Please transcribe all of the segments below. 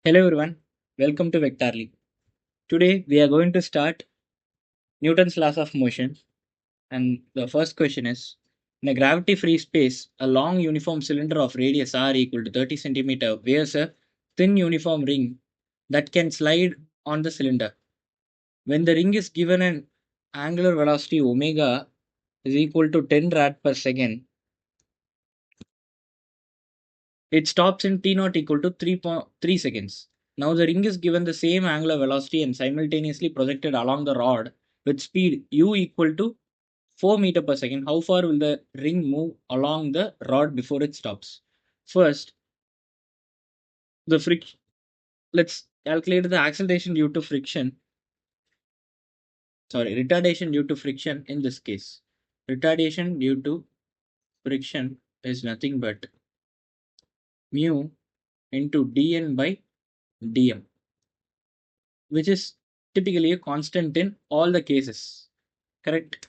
Hello everyone, welcome to Vectorly. Today we are going to start Newton's laws of motion, and the first question is: in a gravity-free space, a long uniform cylinder of radius r equal to 30 centimeter wears a thin uniform ring that can slide on the cylinder. When the ring is given an angular velocity omega is equal to 10 rad per second, it stops in t naught equal to 3.3 seconds. Now the ring is given the same angular velocity and simultaneously projected along the rod with speed u equal to 4 meter per second. How far will the ring move along the rod before it stops? First, the friction. Let's calculate the acceleration due to friction. Sorry, retardation due to friction in this case. Retardation due to friction is nothing but mu into dn by dm, which is typically a constant in all the cases. Correct?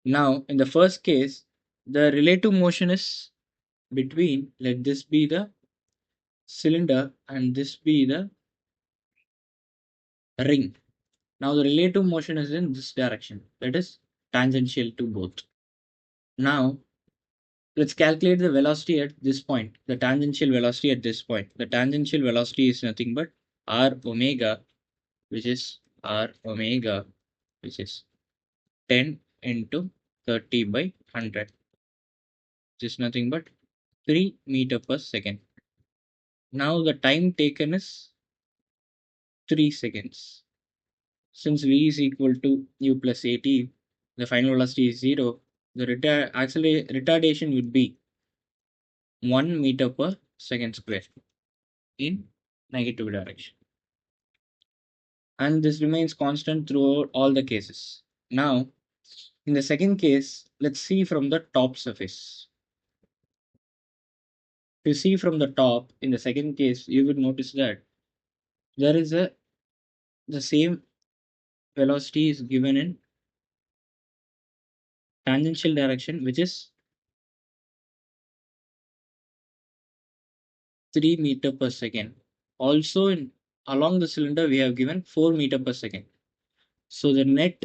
Now, in the first case, the relative motion is between, let this be the cylinder and this be the ring. Now, the relative motion is in this direction, that is tangential to both. Now, let's calculate the velocity at this point, the tangential velocity at this point. The tangential velocity is nothing but r omega, which is r omega, which is 10 into 30 by 100, which is nothing but 3 meter per second. Now the time taken is 3 seconds. Since v is equal to u plus at, the final velocity is 0, the retardation would be 1 meter per second square in negative direction. And this remains constant throughout all the cases. Now, in the second case, let's see from the top surface. If you see from the top, in the second case, you would notice that there is the same velocity is given in tangential direction, which is 3 meter per second. Also, along the cylinder, we have given 4 meter per second. So the net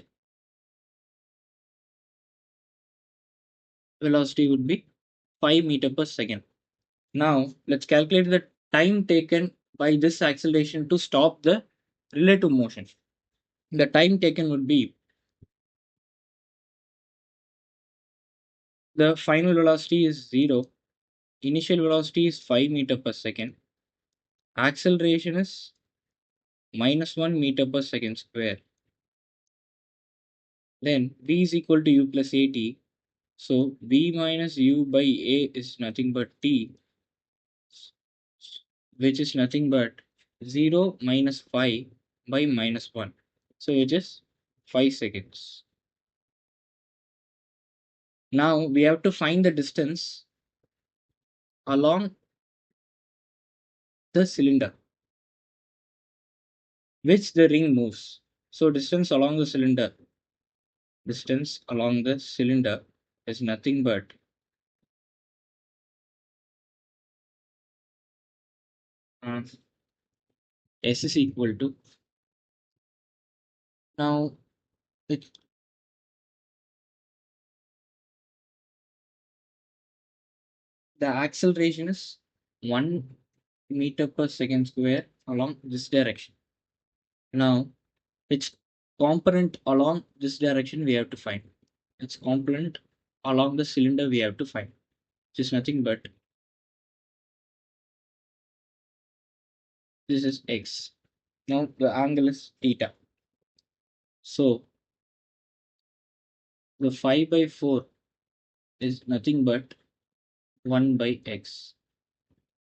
velocity would be 5 meter per second. Now, let's calculate the time taken by this acceleration to stop the relative motion. The time taken would be the final velocity is 0, initial velocity is 5 meter per second, acceleration is minus 1 meter per second square. Then v is equal to u plus at. So v minus u by a is nothing but t, which is nothing but 0 minus 5 by minus 1. So which is 5 seconds. Now we have to find the distance along the cylinder which the ring moves. So distance along the cylinder is nothing but s is equal to, now it the acceleration is 1 meter per second square along this direction. Now its component along this direction we have to find. Its component along the cylinder we have to find, which is nothing but this is x. Now the angle is theta. So the 5 by 4 is nothing but 1 by x.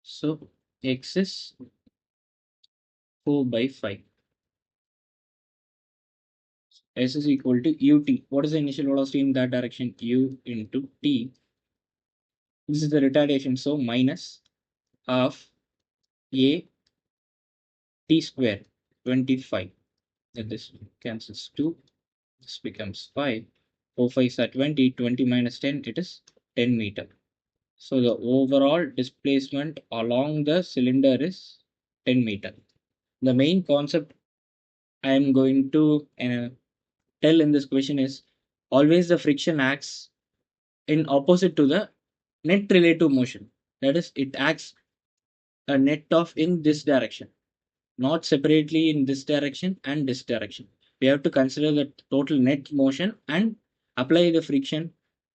So x is 4 by 5. S is equal to ut. What is the initial velocity in that direction? U into t. This is the retardation. So minus half a t square 25. Then this cancels 2. This becomes 5. 4 5 are 20. 20 minus 10, it is 10 meter. So the overall displacement along the cylinder is 10 meter. The main concept I am going to tell in this question is always the friction acts in opposite to the net relative motion. That is, it acts a net of in this direction, not separately in this direction and this direction. We have to consider the total net motion and apply the friction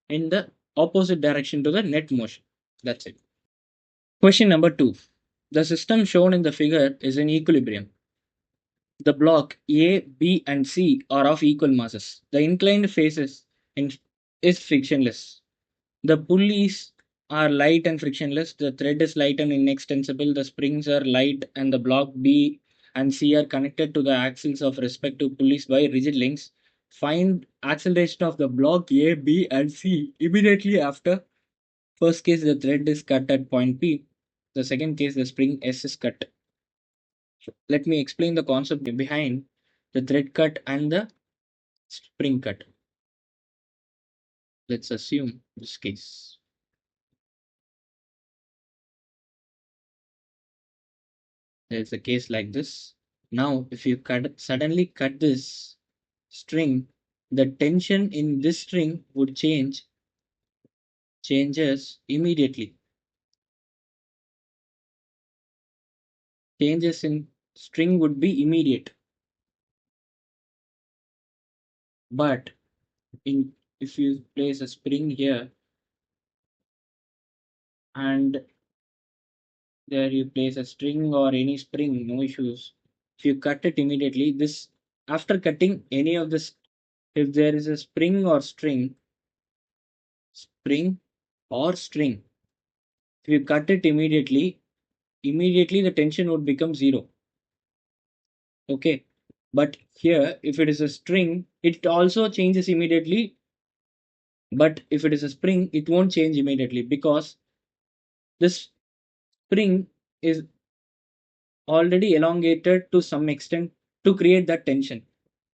in the opposite direction to the net motion. That's it. Question number 2. The system shown in the figure is in equilibrium. The block A, B, and C are of equal masses. The inclined faces in, is frictionless. The pulleys are light and frictionless. The thread is light and inextensible. The springs are light, and the block B and C are connected to the axles of respective pulleys by rigid links. Find acceleration of the block A, B, and C immediately after. First case, the thread is cut at point P. The second case, the spring S is cut. Let me explain the concept behind the thread cut and the spring cut. Let's assume this case. There's a case like this. Now, if you suddenly cut this string, the tension in this string would changes immediately. Changes in string would be immediate. But if you place a spring here and there you place a string or any spring, no issues. If you cut it immediately, this after cutting any of this, if there is a spring or string, if you cut it immediately the tension would become zero. Okay. But here, if it is a string, it also changes immediately. But if it is a spring, it won't change immediately because this spring is already elongated to some extent to create that tension.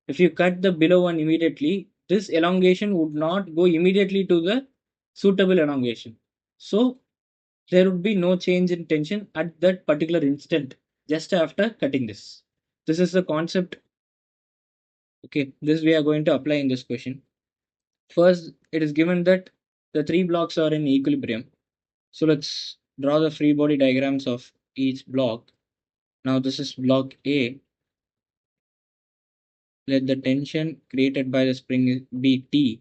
If you cut the below one immediately, this elongation would not go immediately to the suitable elongation. So there would be no change in tension at that particular instant just after cutting this. This is the concept. Okay, this we are going to apply in this question. First, it is given that the three blocks are in equilibrium. So let's draw the free body diagrams of each block. Now this is block A. Let the tension created by the spring be T,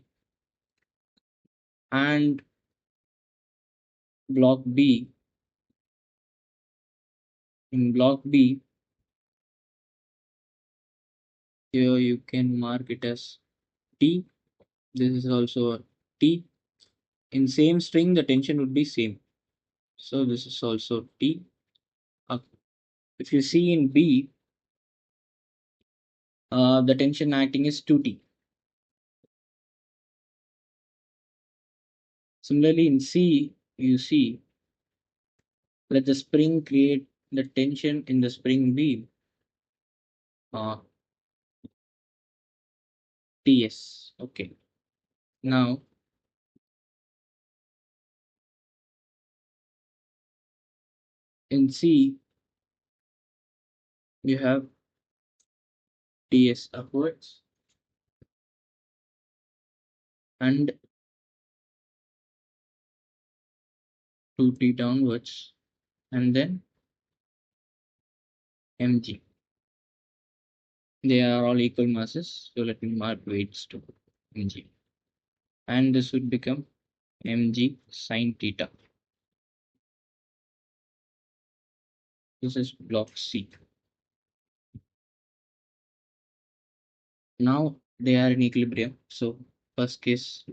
and block B. In block B, here you can mark it as T. This is also a T. In same string, the tension would be same. So this is also T. Uh, if you see in B, the tension acting is 2T. Similarly, in C, you see, let the spring create the tension in the spring B, Ts. Okay. Now, in C, you have Ts upwards and 2T downwards, and then Mg. They are all equal masses, so let me mark weights to Mg. And this would become Mg sine theta. This is block C. Now they are in equilibrium. So first case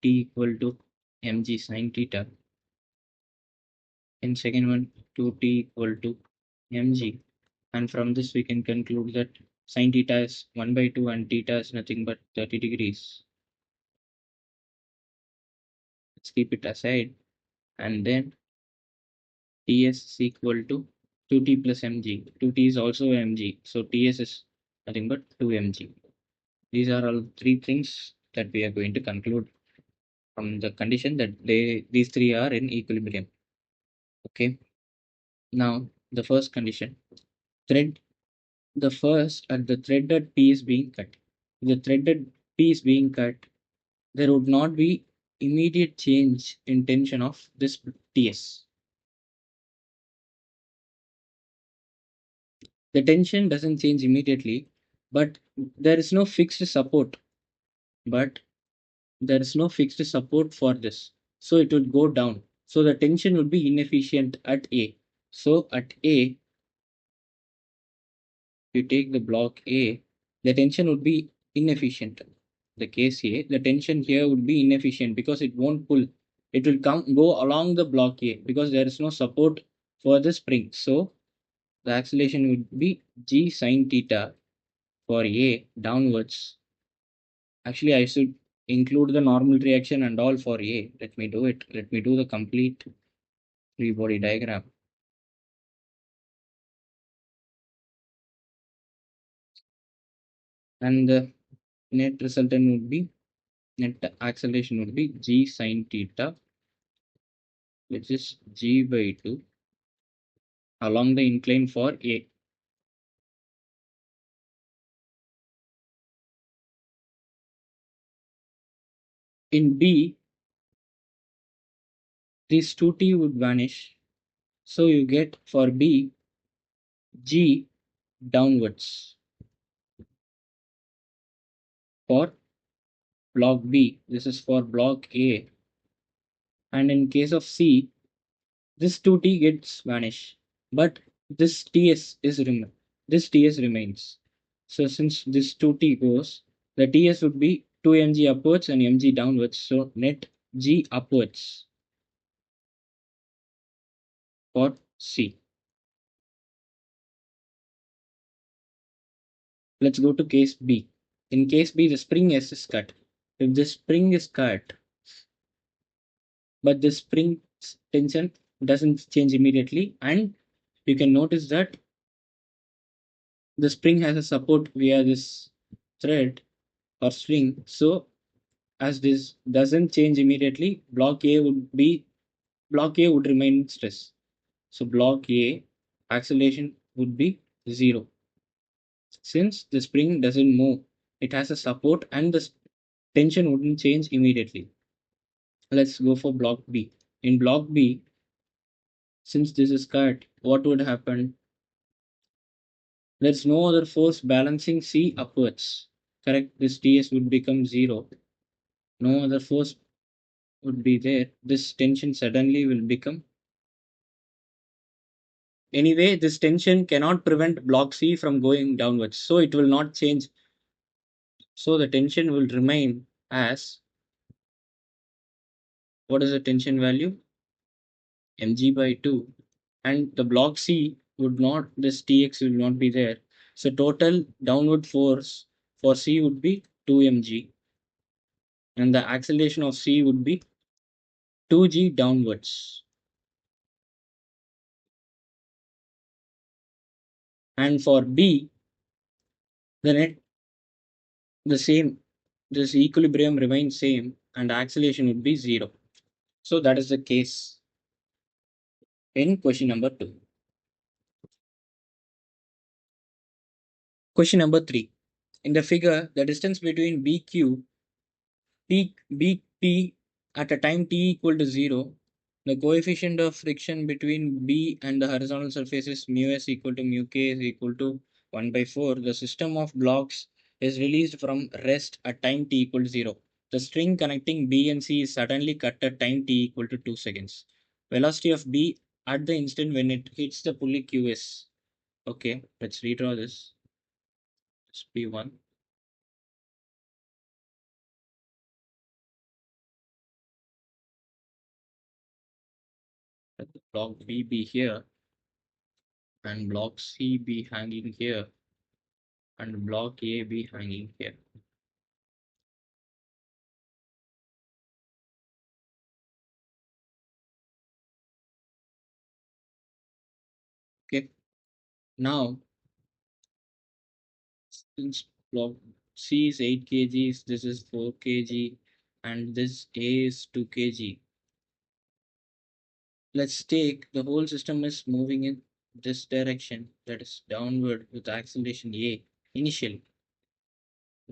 T equal to Mg sine theta. In second one 2T equal to Mg. And from this we can conclude that sine theta is 1 by 2 and theta is nothing but 30 degrees. Let's keep it aside. And then Ts is equal to 2T plus Mg. 2T is also Mg. So Ts is nothing but 2Mg. These are all three things that we are going to conclude from the condition that these three are in equilibrium. Okay. Now the first condition, thread The first at the threaded piece being cut. The threaded piece being cut, there would not be immediate change in tension of this TS. The tension doesn't change immediately, but there is no fixed support. But there is no fixed support for this. So it would go down. So the tension would be inefficient at A. So at A, you take the block A, the tension would be inefficient. The case A, the tension here would be inefficient because it won't pull. It will go along the block A because there is no support for the spring. So the acceleration would be G sine theta for A downwards. Actually, I should include the normal reaction and all for A. Let me do it. Let me do the complete free body diagram. And the net resultant would be, net acceleration would be G sine theta, which is G by 2 along the incline for A. In B, this 2t would vanish. So you get for B, G downwards. For block B, this is for block A. And in case of C, this 2t gets vanished, but this ts remains. So since this 2t goes, the ts would be 2 mg upwards and mg downwards. So net g upwards for C. Let's go to case B. In case B, the spring S is cut. If the spring is cut, but the spring tension doesn't change immediately, and you can notice that the spring has a support via this thread or string. So as this doesn't change immediately, block A would remain in stress. So block A acceleration would be 0. Since the spring doesn't move, it has a support and the tension wouldn't change immediately. Let's go for block B. In block B, since this is cut, what would happen? There's no other force balancing C upwards. Correct? This TS would become 0. No other force would be there. This tension suddenly will become. Anyway, this tension cannot prevent block C from going downwards. So it will not change. So the tension will remain as, what is the tension value? Mg by 2. And the block C would not, this Tx will not be there. So total downward force for C would be 2 mg. And the acceleration of C would be 2g downwards. And for B, the net, the same, this equilibrium remains same and acceleration would be 0. So that is the case in question number 2. Question number 3. In the figure, the distance between BP at a time t equal to 0, the coefficient of friction between B and the horizontal surface is mu s equal to mu k is equal to 1 by 4. The system of blocks is released from rest at time t equal to 0. The string connecting B and C is suddenly cut at time t equal to 2 seconds. Velocity of B at the instant when it hits the pulley QS. Okay, let's redraw this. It's P1. Let the block B be here and block C be hanging here and block A be hanging here. Okay, now since block C is 8 kgs, this is 4 kg, and this A is 2 kg. Let's take the whole system is moving in this direction, that is downward with acceleration a initially,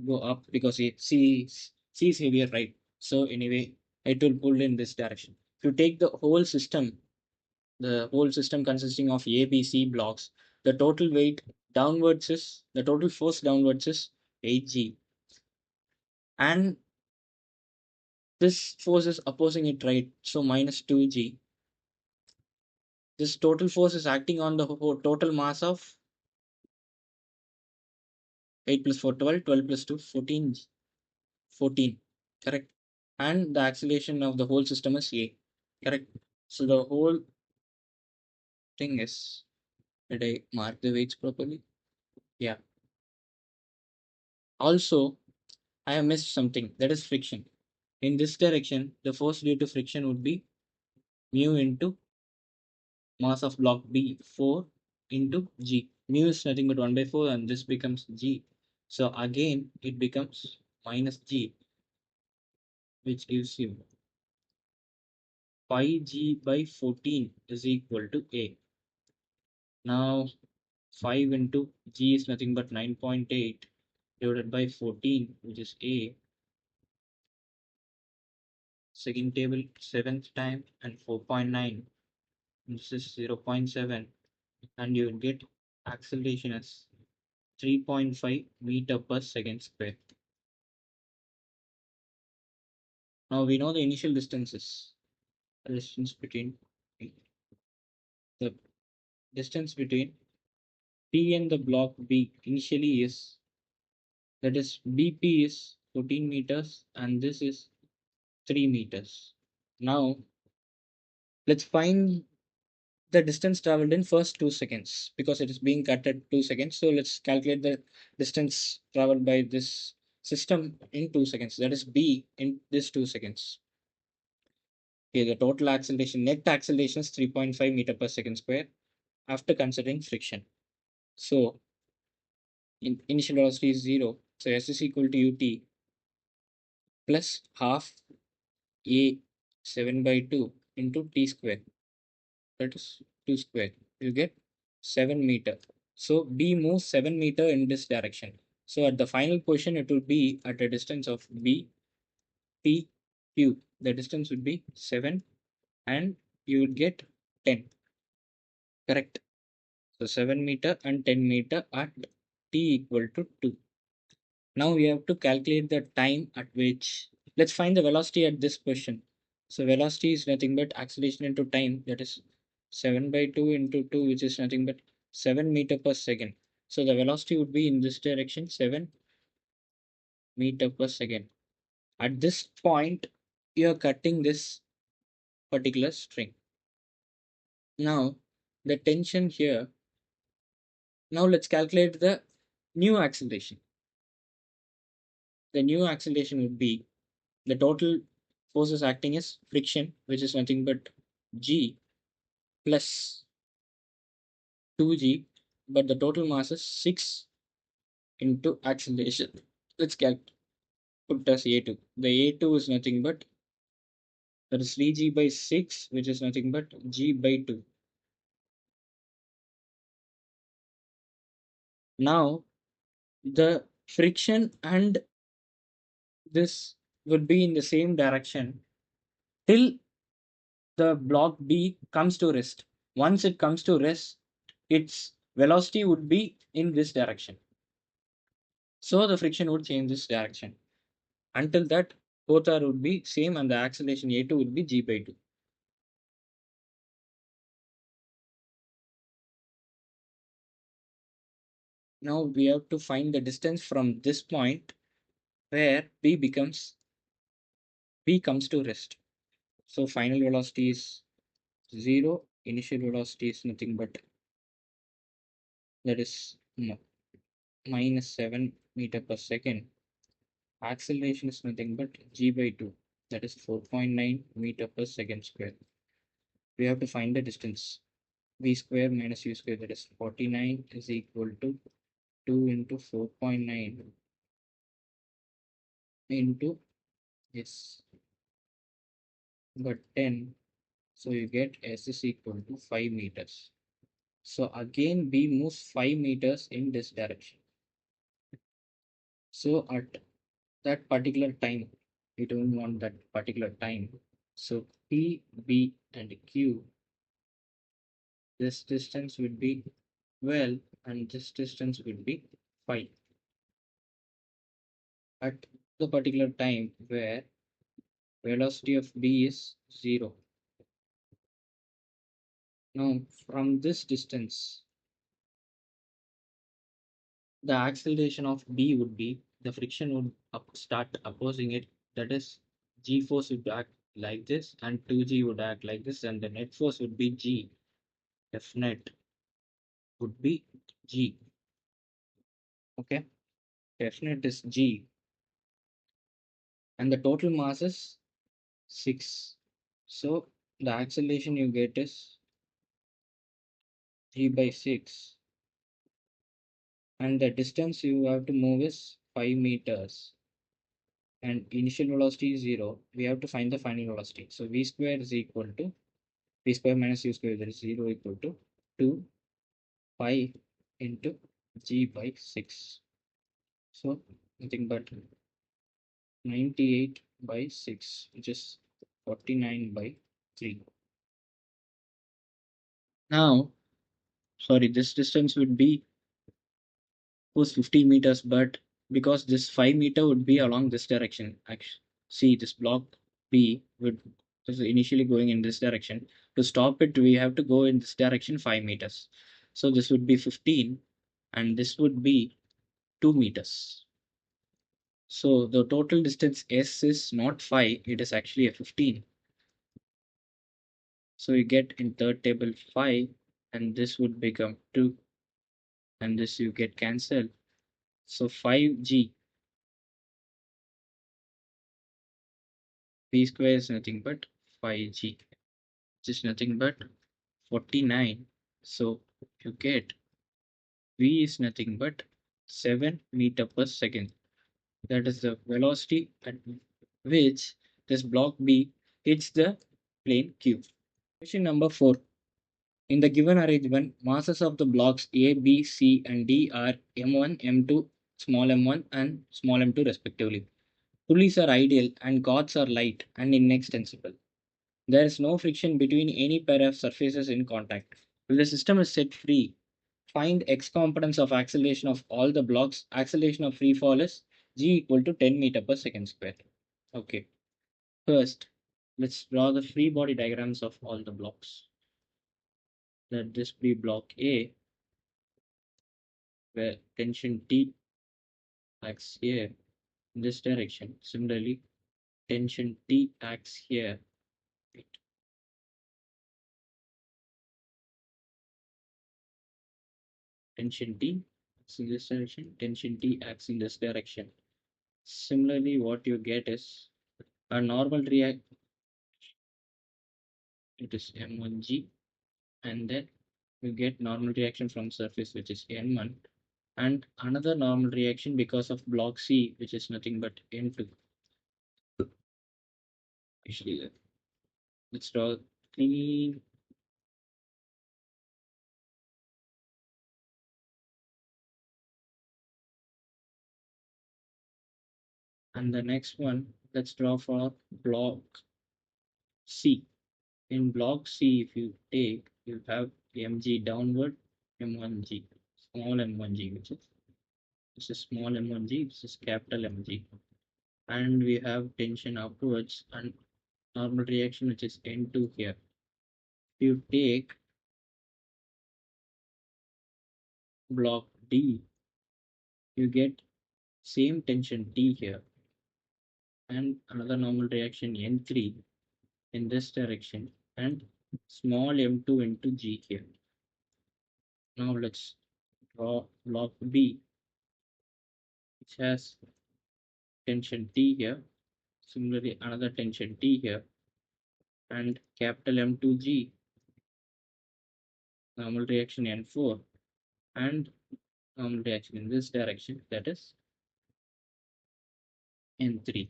go up because C is heavier, right? So anyway, it will pull in this direction. If you take the whole system consisting of A, B, C blocks, the total weight downwards is the total force downwards is 8G, and this force is opposing it, right? So minus 2G. This total force is acting on the whole total mass of 8 plus 4, 12, 12 plus 2, 14, 14, correct? And the acceleration of the whole system is A, correct? So the whole thing is, did I mark the weights properly? Yeah. Also, I have missed something, that is friction. In this direction, the force due to friction would be mu into mass of block B 4 into G. Mu is nothing but 1 by 4 and this becomes G. So again, it becomes minus G, which gives you pi G by 14 is equal to A. Now 5 into G is nothing but 9.8 divided by 14, which is A. Second table, 7th time, and 4.9. This is 0.7, and you will get acceleration as 3.5 meter per second square. Now we know the initial distances. The the distance between P and the block B initially is, that is BP is 14 meters and this is 3 meters. Now let's find the distance traveled in first 2 seconds because it is being cut at 2 seconds. So let's calculate the distance traveled by this system in 2 seconds. That is B in this 2 seconds. Okay, the total acceleration, net acceleration is 3.5 meter per second square after considering friction. So initial velocity is 0. So S is equal to ut plus half a 7 by 2 into t square. That is 2 square. You get 7 meter. So B moves 7 meter in this direction. So at the final position, it will be at a distance of B, P, Q. The distance would be 7 and you would get 10. Correct. So 7 meter and 10 meter at t equal to 2. Now we have to calculate the time at which, let's find the velocity at this position. So velocity is nothing but acceleration into time, that is 7 by 2 into 2, which is nothing but 7 meter per second. So the velocity would be in this direction, 7 meter per second. At this point, you are cutting this particular string. Now the tension here, now let's calculate the new acceleration. The new acceleration would be, the total forces acting is friction, which is nothing but G plus 2G, but the total mass is 6 into acceleration. Let's put as A2. The A2 is nothing but, that is 3G by 6, which is nothing but G by 2. Now the friction and this would be in the same direction till the block B comes to rest. Once it comes to rest, its velocity would be in this direction. So the friction would change this direction. Until that, both are would be same and the acceleration A2 would be G by 2. Now we have to find the distance from this point where B comes to rest. So final velocity is 0. Initial velocity is nothing but, that is minus 7 meter per second. Acceleration is nothing but G by 2, that is 4.9 meter per second square. We have to find the distance. V square minus U square, that is 49 is equal to 2 into 4.9 into S, but 10. So you get S is equal to 5 meters. So again B moves 5 meters in this direction. So at that particular time, we don't want that particular time. So P, B and Q, this distance would be 12 and this distance would be 5 at the particular time where velocity of B is 0. Now from this distance, the acceleration of B would be, the friction would start opposing it, that is G force would act like this and 2G would act like this, and the net force would be G. F net would be G. Okay, F net is G and the total mass is 6. So the acceleration you get is G by 6 and the distance you have to move is 5 meters and initial velocity is 0. We have to find the final velocity. So V square is equal to V square minus U square, that is 0, equal to 2 pi into G by 6. So nothing but 98 by 6, which is 49 by 3. Now, sorry, this distance would be was 50 meters, but because this 5 meter would be along this direction, actually, see this block B would was initially going in this direction. To stop it, we have to go in this direction 5 meters. So this would be 15 and this would be 2 meters. So the total distance S is not 5, it is actually a 15. So you get in third table 5 and this would become 2 and this you get cancelled. So 5G, V square is nothing but 5G, which is nothing but 49. So you get V is nothing but 7 meter per second. That is the velocity at which this block B hits the plane Q. Question number 4. In the given arrangement, masses of the blocks A, B, C, and D are m1, m2, small m1, and small m2 respectively. Pulleys are ideal and cords are light and inextensible. There is no friction between any pair of surfaces in contact. If the system is set free, find x components of acceleration of all the blocks. Acceleration of free fall is g equal to 10 meter per second square. Okay, first let's draw the free body diagrams of all the blocks. Let this be block A, where tension T acts here in this direction. Similarly, tension T acts here. Wait. Tension T acts in this direction. Tension T acts in this direction. Similarly, what you get is a normal react. It is M1G, and then you get normal reaction from surface, which is N1, and another normal reaction because of block C, which is nothing but N2. Actually, let's draw clean. And the next one, let's draw for block C. In block C, if you take, you have mg downward, m1g, small m1g, which is this is small m1g, this is capital Mg, and we have tension upwards and normal reaction, which is N2 here. If you take block D, you get same tension T here and another normal reaction N3 in this direction and small m2 into G here. Now let's draw block B, which has tension T here, similarly another tension T here, and capital M2G, normal reaction N4, and normal reaction in this direction, that is N3.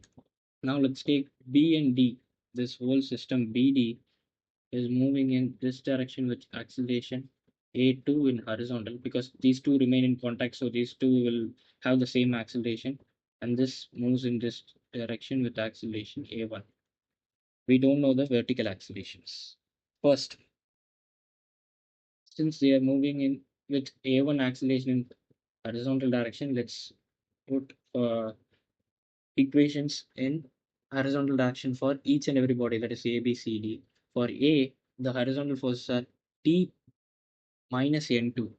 Now let's take B and D. This whole system BD is moving in this direction with acceleration A2 in horizontal because these two remain in contact, so these two will have the same acceleration, and this moves in this direction with acceleration A1. We don't know the vertical accelerations. First, since they are moving in with A1 acceleration in horizontal direction, let's put equations in horizontal direction for each and every body, that is A, B, C, D. For A, the horizontal forces are T minus N2.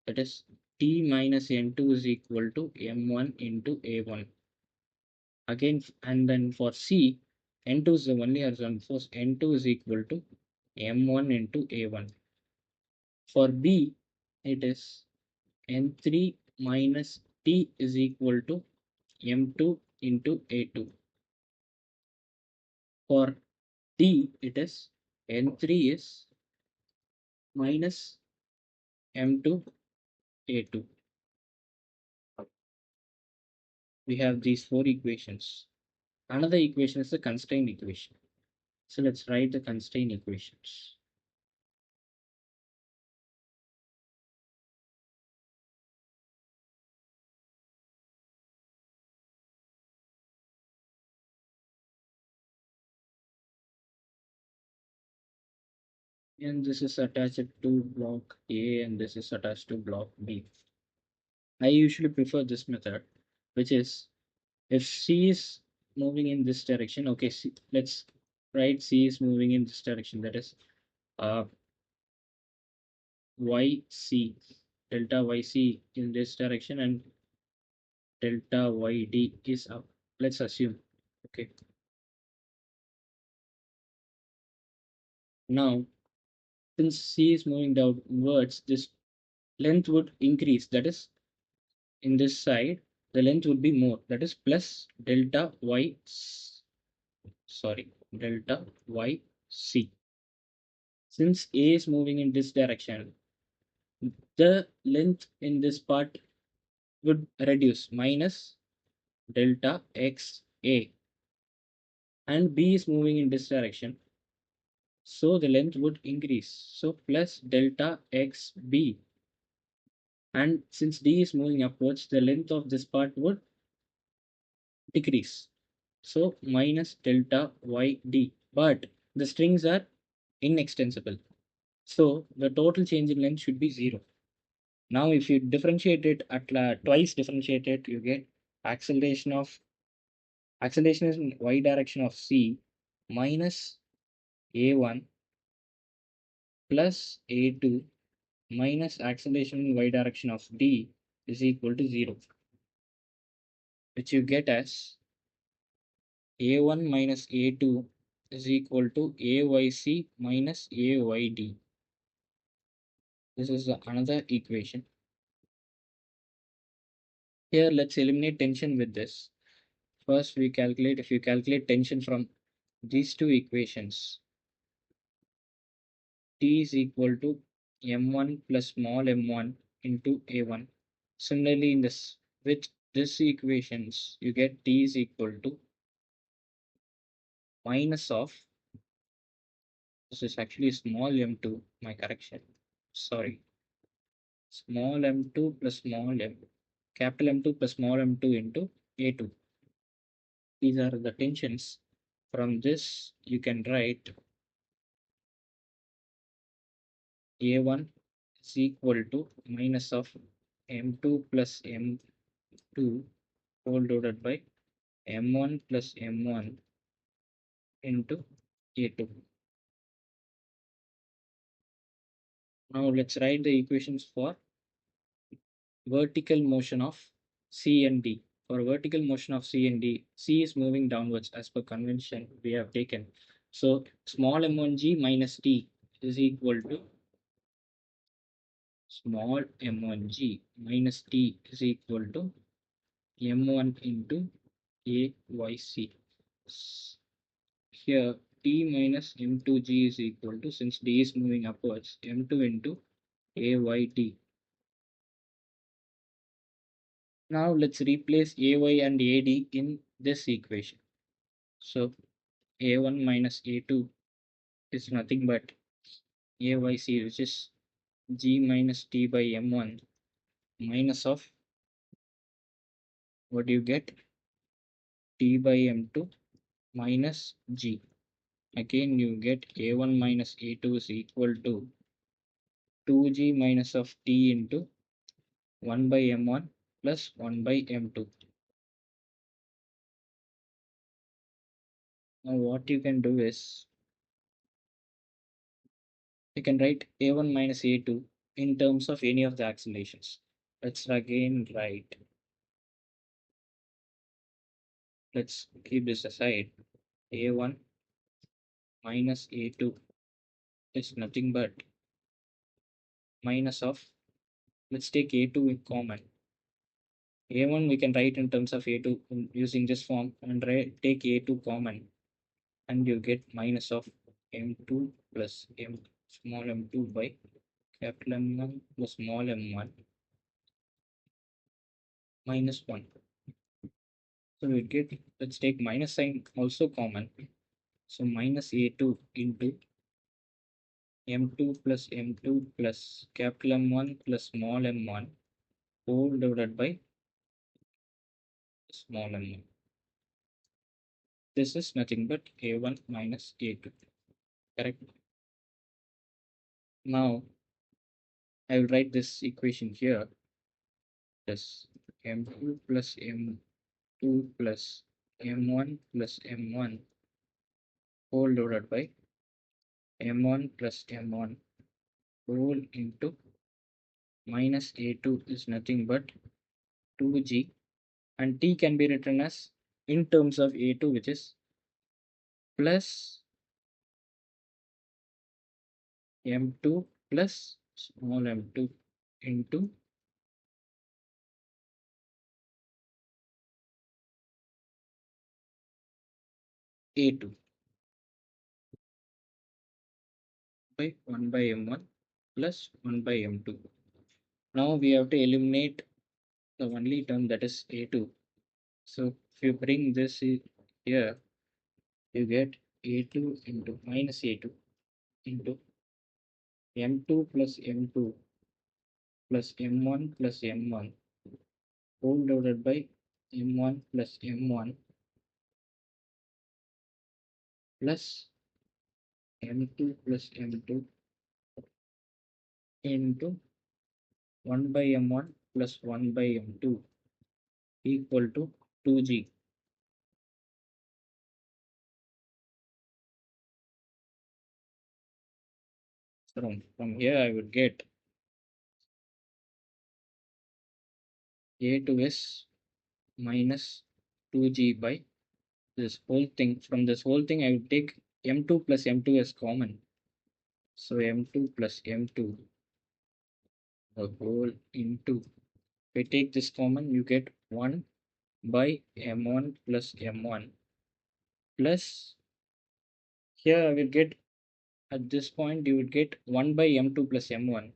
That is T minus N2 is equal to M1 into A1. Again, and then for C, N2 is the only horizontal force. N2 is equal to M1 into A1. For B, it is N3 minus T is equal to M2 into A2. For D, it is N3 is minus M2 A2. We have these four equations. Another equation is the constraint equation. So let's write the constraint equations. And this is attached to block A and this is attached to block B. I usually prefer this method, which is if C is moving in this direction, okay, let's write C is moving in this direction, that is uh, YC, delta YC in this direction, and delta YD is up. Let's assume, okay. Now, since C is moving downwards, this length would increase, that is in this side the length would be more, that is plus delta y, sorry, delta yc. Since A is moving in this direction, the length in this part would reduce, minus delta xa, and B is moving in this direction, so the length would increase, so plus delta xb, and since D is moving upwards, the length of this part would decrease, so minus delta yd, but the strings are inextensible, so the total change in length should be 0. Now if you differentiate it at twice differentiate it, you get acceleration of acceleration is in y direction of C minus a1 plus a2 minus acceleration in y direction of D is equal to 0, which you get as a1 minus a2 is equal to ayc minus ayd. This is another equation. Here let's eliminate tension with this. First we calculate, if you calculate tension from these two equations, T is equal to m1 plus small m1 into a1. Similarly, in this with this equations, you get T is equal to minus of, this is actually small m2, my correction. Sorry, small m2 plus small m, capital M2 plus small m2 into a2. These are the tensions. From this, you can write a1 is equal to minus of m2 plus m2 whole divided by m1 plus m1 into a2. Now let's write the equations for vertical motion of C and D. For vertical motion of C and D, C is moving downwards as per convention we have taken. So small m1g minus T is equal to small m1g minus T is equal to m1 into ayc. Here T minus m2g is equal to, since D is moving upwards, m2 into ayd. Now let's replace ay and ad in this equation. So a1 minus a2 is nothing but ayc, which is g minus t by m1 minus of, what do you get, t by m2 minus g. Again, you get a1 minus a2 is equal to 2g minus of t into 1 by m1 plus 1 by m2. Now, what you can do is you can write a1 minus a2 in terms of any of the accelerations. Let's again write, let's keep this aside. A1 minus a2 is nothing but minus of, let's take a2 in common. A1 we can write in terms of a2 using this form and take a2 common, and you get minus of m2 plus m small m2 by capital M1 plus small m1 minus 1. So we get, let's take minus sign also common. So minus a2 into m2 plus m2 plus capital M1 plus small m1 whole divided by small m1. This is nothing but a1 minus a2. Correct? Now I will write this equation here as m2 plus m2 plus m1 plus m1 whole divided by m1 plus m1 whole into minus a2 is nothing but 2g, and t can be written as in terms of a2, which is plus m2 plus small m2 into a2 by 1 by m1 plus 1 by m2. Now we have to eliminate the only term, that is a2. So if you bring this here, you get a2 into minus a2 into m2 plus m2 plus m1 plus m1 whole divided by m1 plus m1 plus m2 plus m2 into 1 by m1 plus 1 by m2 equal to 2g. From here I would get a2 is minus 2g by this whole thing. From this whole thing I would take m2 plus m2 as common. So m2 plus m2 the whole into, if I take this common, you get 1 by m1 plus m1 plus, here I will get, at this point you would get 1 by m2 plus m1.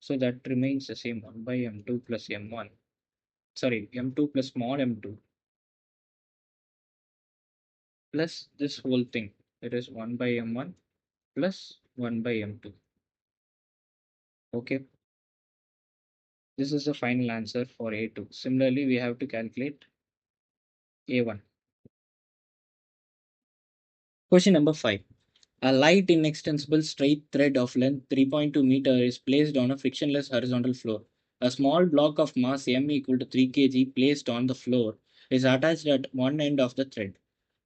So that remains the same, 1 by m2 plus m1. Sorry, m2 plus small m2 plus this whole thing. It is 1 by m1 plus 1 by m2. Okay, this is the final answer for A2. Similarly, we have to calculate A1. Question number 5. A light inextensible straight thread of length 3.2 meter is placed on a frictionless horizontal floor. A small block of mass m equal to 3 kg placed on the floor is attached at one end of the thread.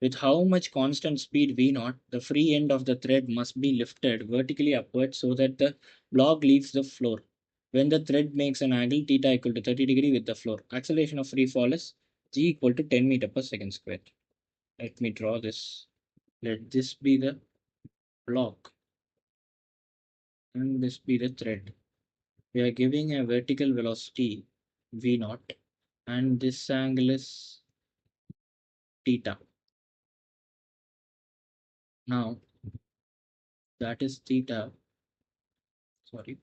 With how much constant speed v0, the free end of the thread must be lifted vertically upward so that the block leaves the floor. When the thread makes an angle theta equal to 30 degree with the floor, acceleration of free fall is g equal to 10 meter per second square. Let me draw this. Let this be the block and this be the thread. We are giving a vertical velocity v0 and this angle is theta. Now that is theta. Sorry,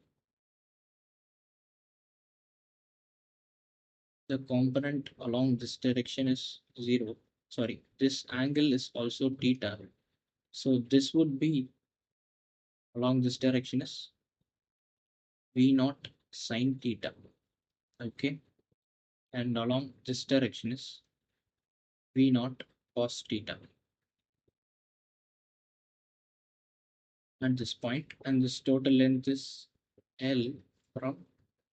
the component along this direction is 0. Sorry, this angle is also theta. So this would be along this direction is V naught sine theta. Okay. And along this direction is V naught cos theta at this point, and this total length is L from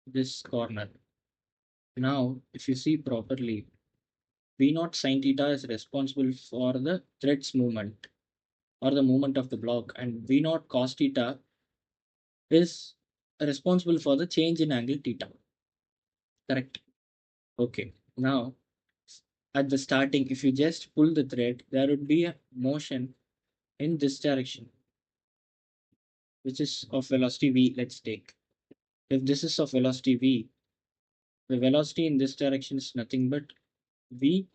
this corner. Now, if you see properly, V naught sine theta is responsible for the thread's movement or the movement of the block, and V naught cos theta is responsible for the change in angle theta. Correct? Okay. Now, at the starting, if you just pull the thread, there would be a motion in this direction, which is of velocity v. Let's take. If this is of velocity v, the velocity in this direction is nothing but v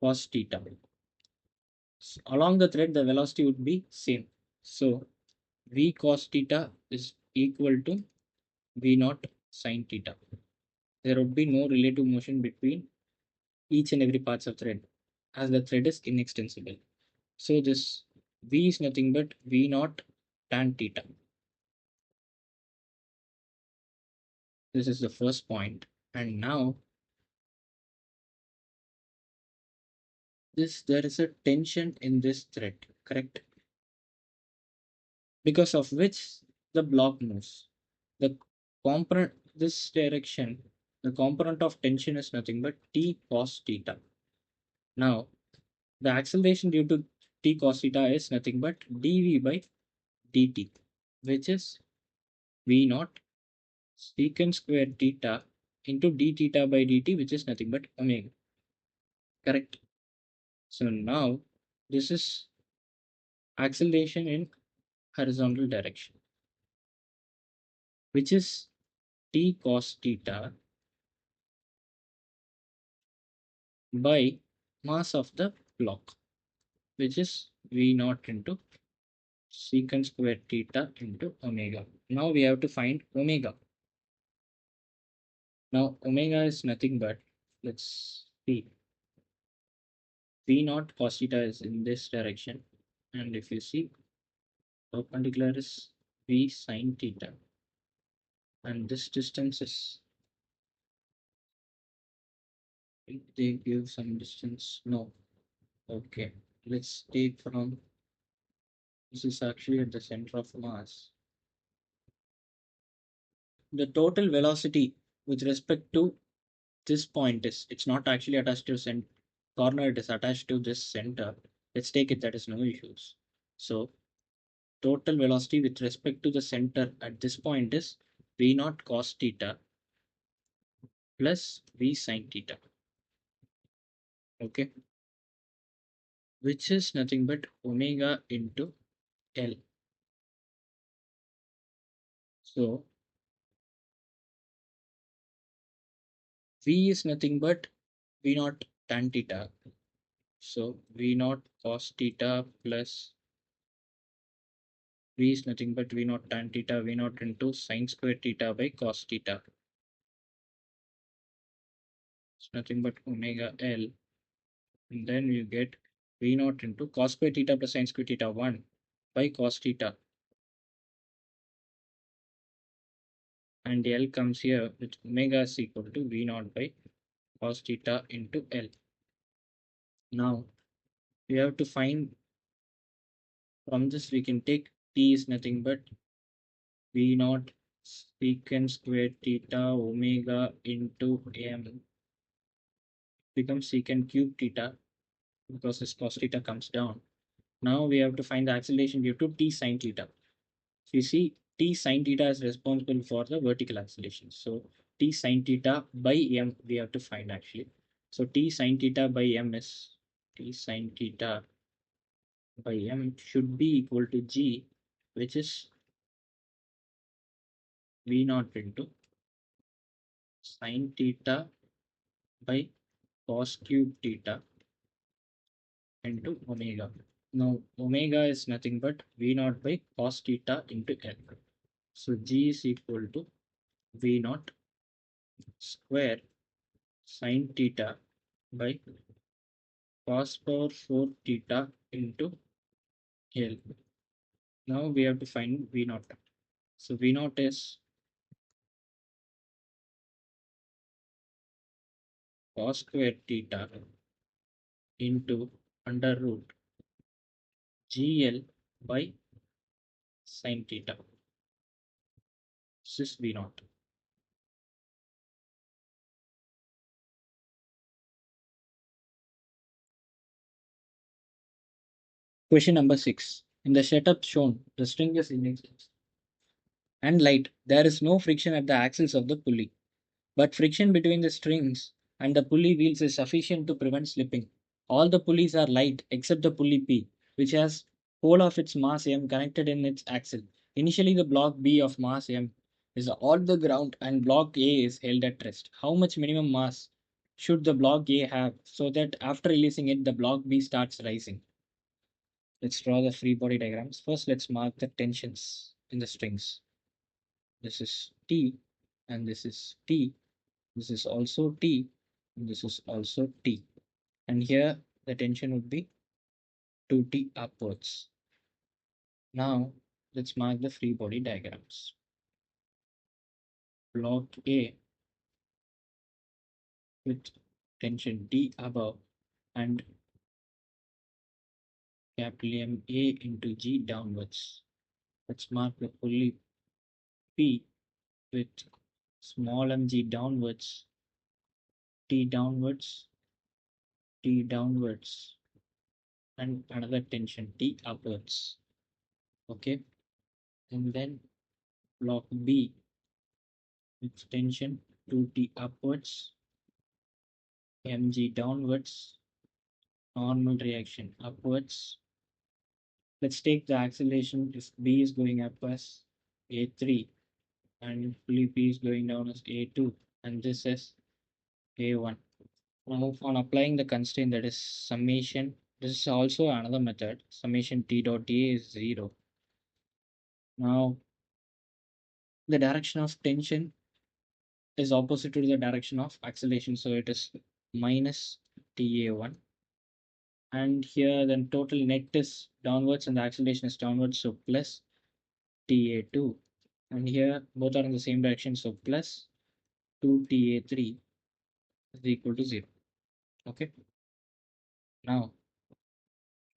cos theta. Along the thread, the velocity would be same. So v cos theta is equal to v naught sine theta. There would be no relative motion between each and every parts of thread, as the thread is inextensible. So this v is nothing but v naught tan theta. This is the first point. And now there is a tension in this thread, correct? Because of which the block moves. The component this direction, the component of tension is nothing but t cos theta. Now the acceleration due to t cos theta is nothing but dv by dt, which is v naught secant square theta into d theta by dt, which is nothing but omega. Correct. So now this is acceleration in horizontal direction, which is t cos theta by mass of the block, which is v naught into secant square theta into omega. Now we have to find omega. Now omega is nothing but, let's see, v naught cos theta is in this direction, and if you see perpendicular is v sine theta, and this distance is, they give some distance, no, okay, let's take from, this is actually at the center of mass. The total velocity with respect to this point is, it's not actually attached to corner, it is attached to this center. Let's take it, that is no issues. So total velocity with respect to the center at this point is v naught cos theta plus v sine theta. Okay, which is nothing but omega into L. So v is nothing but v naught tan theta. So v naught cos theta plus v is nothing but v naught tan theta, v naught into sine square theta by cos theta. It's nothing but omega L. And then you get v naught into cos square theta plus sine square theta 1 by cos theta. And L comes here, with omega is equal to v naught by cos theta into L. Now we have to find, from this we can take t is nothing but v naught secant square theta omega into m becomes secant cube theta, because this cos theta comes down. Now we have to find the acceleration due to t sine theta. So you see, t sine theta is responsible for the vertical acceleration. So t sine theta by m we have to find actually. So t sine theta by m is, t sine theta by m should be equal to g, which is v naught into sine theta by cos cube theta into omega. Now omega is nothing but v naught by cos theta into L. So g is equal to v naught square sine theta by cos power 4 theta into L. Now we have to find v naught. So v naught is cos square theta into under root GL by sin theta. This is V naught. Question number 6. In the setup shown, the string is inexpensive and light. There is no friction at the axles of the pulley, but friction between the strings and the pulley wheels is sufficient to prevent slipping. All the pulleys are light except the pulley P, which has whole of its mass m connected in its axle. Initially, the block B of mass m is on the ground and block A is held at rest. How much minimum mass should the block A have so that after releasing it, the block B starts rising? Let's draw the free body diagrams. First, let's mark the tensions in the strings. This is T and this is T. This is also T and this is also T. And here the tension would be 2T upwards. Now let's mark the free body diagrams. Block A with tension D above and capital M A into G downwards. Let's mark the pulley P with small mg downwards, T downwards, T downwards, and another tension T upwards. Okay, and then block B with tension 2T upwards, mg downwards, normal reaction upwards. Let's take the acceleration if B is going up as A3 and pulley P is going down as A2 and this is A1. Now on applying the constraint, that is summation, this is also another method. Summation T dot A is 0. Now the direction of tension is opposite to the direction of acceleration, so it is minus TA1. And here then total net is downwards and the acceleration is downwards, so plus TA2. And here both are in the same direction, so plus 2TA3 is equal to 0. Okay, now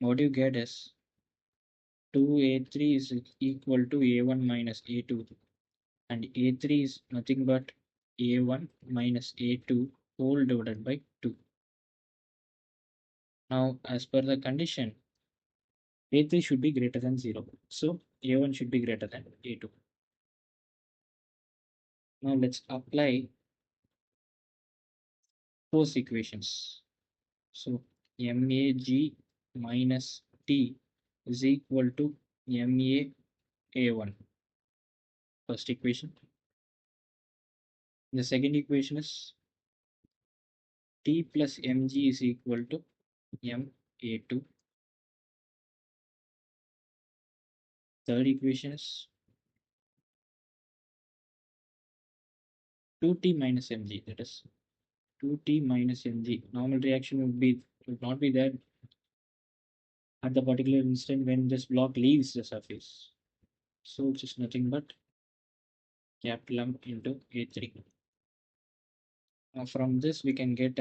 what you get is 2A3 is equal to A1 minus A2, and A3 is nothing but A1 minus A2 whole divided by 2. Now as per the condition, A3 should be greater than 0, so A1 should be greater than A2. Now let's apply force equations. So MAG minus T is equal to MA A1. First equation. The second equation is T plus mg is equal to MA2. Third equation is 2T minus mg. That is 2T minus mg. Normal reaction would not be there at the particular instant when this block leaves the surface. So it's just nothing but capital M into A3. Now from this we can get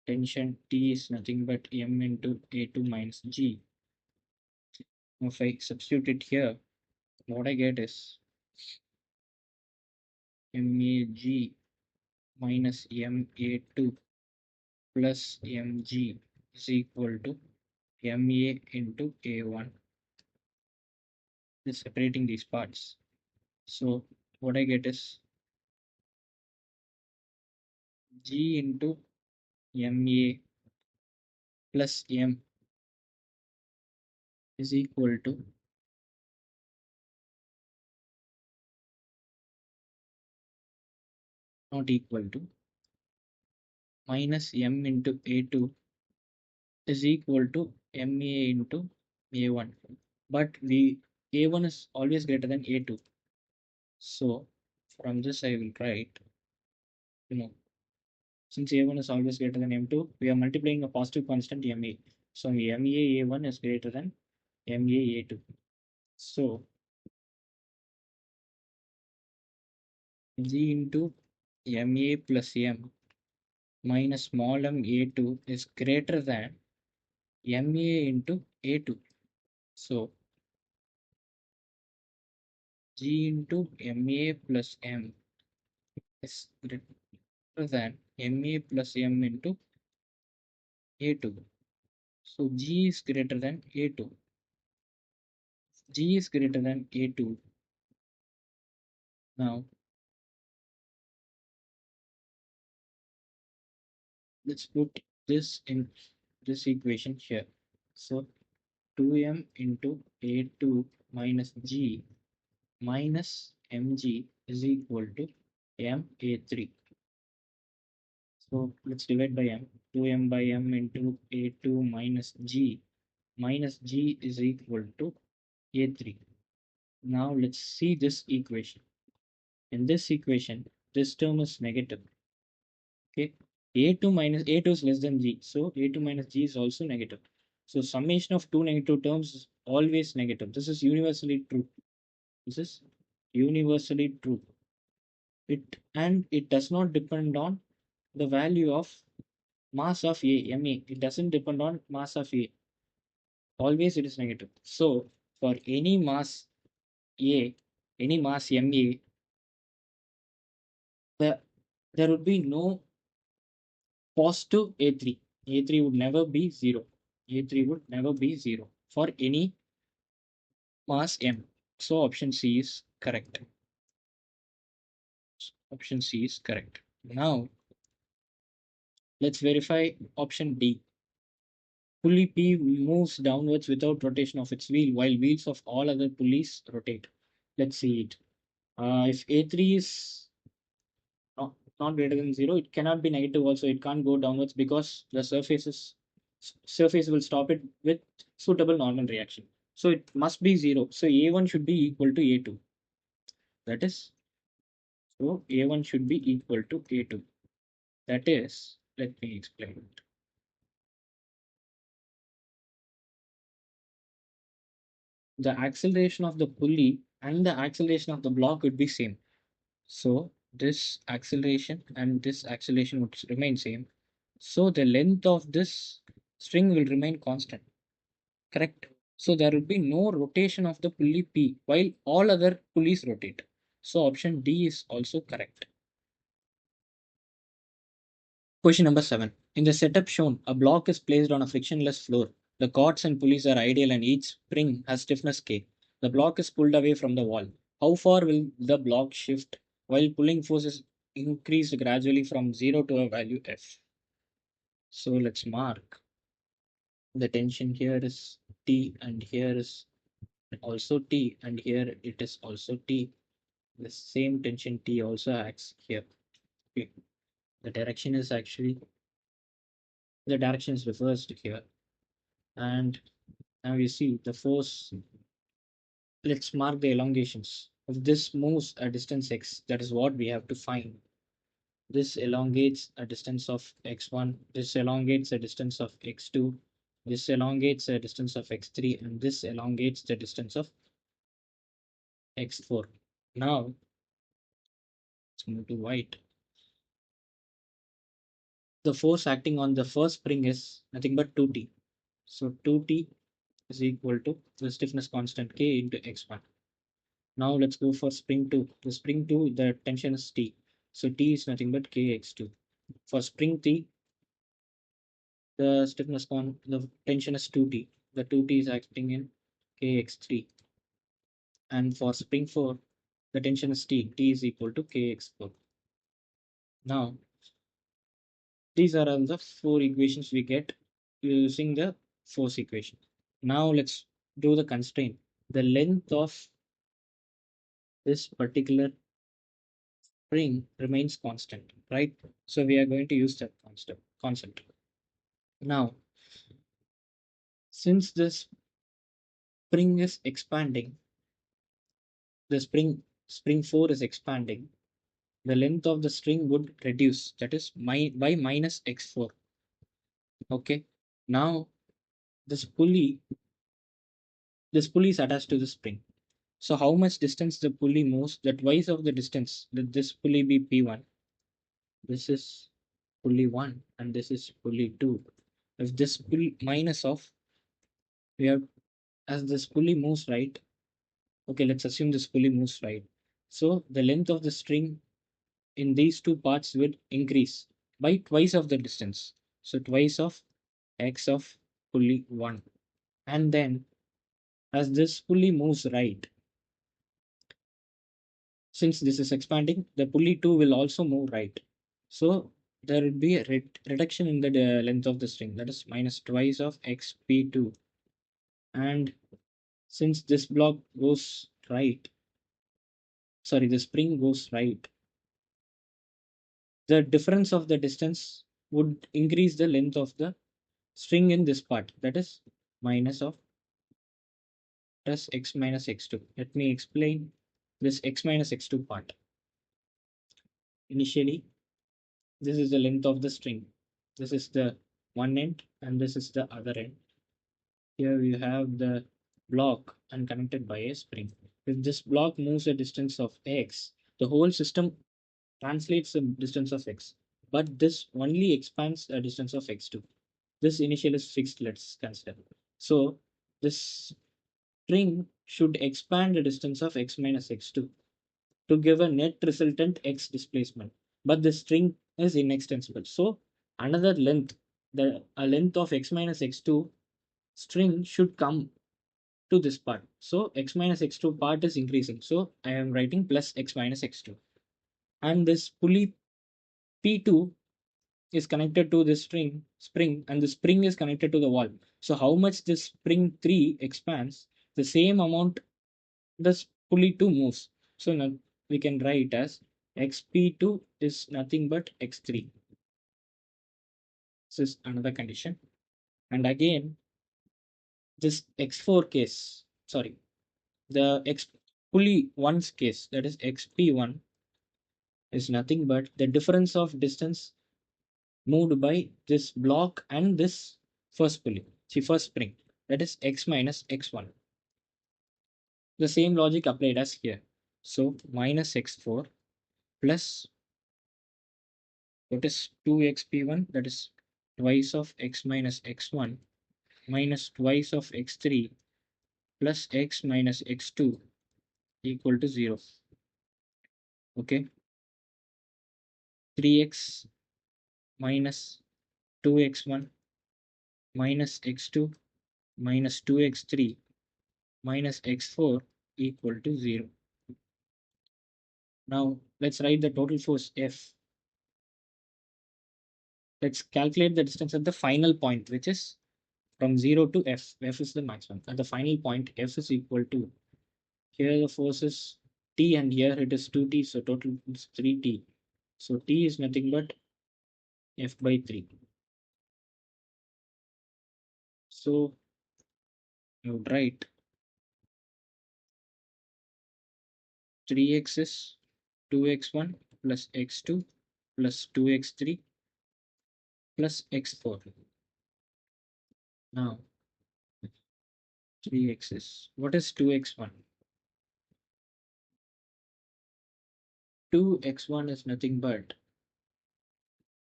tension T is nothing but M into A2 minus G. Now if I substitute it here, what I get is MAG minus MA2 plus MG is equal to MA into A1. Just separating these parts. So what I get is G into MA plus M is equal to not equal to minus M into A2 is equal to MA into A1. But A1 is always greater than A2. So from this I will write, since A1 is always greater than M2, we are multiplying a positive constant MA. So MA A1 is greater than MA A2. So G into MA plus M minus small m A2 is greater than MA into A2. So G into MA plus M is greater than MA plus M into A2. So G is greater than A2. G is greater than A2. Now let's put this in this equation here. So 2m into A2 minus G minus mg is equal to ma3. So let's divide by m. 2m by m into a2 minus g is equal to a3. Now let's see this equation. In this equation, this term is negative. Okay, a2 is less than g, so a2 minus g is also negative. So summation of two negative terms is always negative. This is universally true. This is universally true. It does not depend on the value of mass of A, Ma. It doesn't depend on mass of A. Always it is negative. So for any mass A, any mass Ma, the, there would be no positive A3. A3 would never be zero. A3 would never be zero for any mass M. So option C is correct. Option C is correct. Now let's verify option D. Pulley P moves downwards without rotation of its wheel, while wheels of all other pulleys rotate. Let's see it. If A3 is not greater than 0, it cannot be negative also. It can't go downwards because the surface will stop it with suitable normal reaction. So it must be 0. So A1 should be equal to A2. That is, so A1 should be equal to A2. That is, let me explain it. The acceleration of the pulley and the acceleration of the block would be same. So this acceleration and this acceleration would remain same. So the length of this string will remain constant. Correct. So there will be no rotation of the pulley P while all other pulleys rotate. So option D is also correct. Question number 7. In the setup shown, a block is placed on a frictionless floor. The cords and pulleys are ideal and each spring has stiffness K. The block is pulled away from the wall. How far will the block shift while pulling force is increased gradually from 0 to a value F? So let's mark the tension here is T and here is also T and here it is also T. The same tension T also acts here. Okay. The direction is actually the direction is reversed here. And now you see the force. Let's mark the elongations. If this moves a distance x, that is what we have to find. This elongates a distance of x1, this elongates a distance of x2, this elongates a distance of x3, and this elongates the distance of x4. Now, let's move to white. The force acting on the first spring is nothing but 2t. So 2t is equal to the stiffness constant K into x1. Now let's go for spring 2. The spring 2, the tension is T. So T is nothing but Kx2. For spring 3, the tension is 2T. The 2T is acting in Kx3. And for spring 4, the tension is T. T is equal to Kx4. Now, these are all the four equations we get using the force equation. Now let's do the constraint. The length of this particular spring remains constant, right? So we are going to use that concept. Now, since this spring is expanding, the spring 4 is expanding, the length of the string would reduce, that is by minus x4. Okay. Now this pulley is attached to the spring. So how much distance the pulley moves, that twice of the distance, let this pulley be P1. This is pulley 1 and this is pulley 2. If this pulley minus of, we have, as this pulley moves right, okay, let's assume this pulley moves right. So the length of the string in these two parts will increase by twice of the distance. So twice of x of pulley 1. And then as this pulley moves right, since this is expanding, the pulley 2 will also move right. So there will be a reduction in the length of the string, that is minus twice of xp2. And since this block goes right, sorry, the spring goes right, the difference of the distance would increase the length of the string in this part, that is minus of plus x minus x2. Let me explain this x minus x2 part. Initially, this is the length of the string. This is the one end and this is the other end. Here you have the block and connected by a spring. If this block moves a distance of x, the whole system translates the distance of x. But this only expands a distance of x2. This initial is fixed, let's consider. So this string should expand the distance of x minus x2 to give a net resultant x displacement. But the string is inextensible. So another length, the a length of x minus x2 string should come to this part. So x minus x2 part is increasing. So I am writing plus x minus x2. And this pulley P2 is connected to this spring and the spring is connected to the wall. So how much this spring 3 expands, the same amount this pulley 2 moves. So now we can write as xp2 is nothing but x3. This is another condition. And again, this x4 case, sorry, the x pulley 1's case, that is xp1, is nothing but the difference of distance moved by this block and this first pulley, see first spring, that is x minus x1. The same logic applied as here. So minus x4 plus what is 2xp1, that is twice of x minus x1 minus twice of x3 plus x minus x2 equal to 0. Okay, 3x minus 2x1 minus x2 minus 2x3 minus x4 equal to 0. Now let's write the total force F. Let's calculate the distance at the final point, which is from 0 to F. F is the maximum. At the final point, F is equal to, here the force is T and here it is 2T, so total is 3T. So T is nothing but F by 3. So you would write 3x is 2x1 plus x2 plus 2x3 plus x4. Now 3x is, what is 2x1? 2x1 is nothing but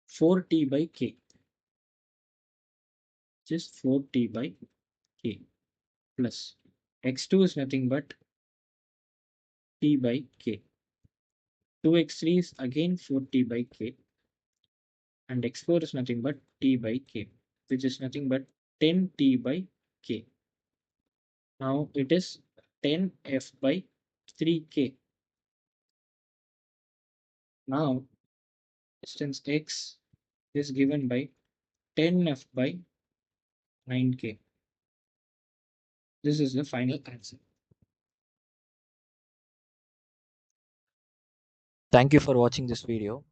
4t by k, just 4t by k, plus x2 is nothing but t by k. 2x3 is again 4t by k, and x4 is nothing but t by k, which is nothing but 10t by k. Now it is 10f by 3k. Now distance x is given by 10f by 9k. This is the final answer. Thank you for watching this video.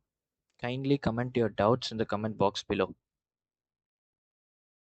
Kindly comment your doubts in the comment box below.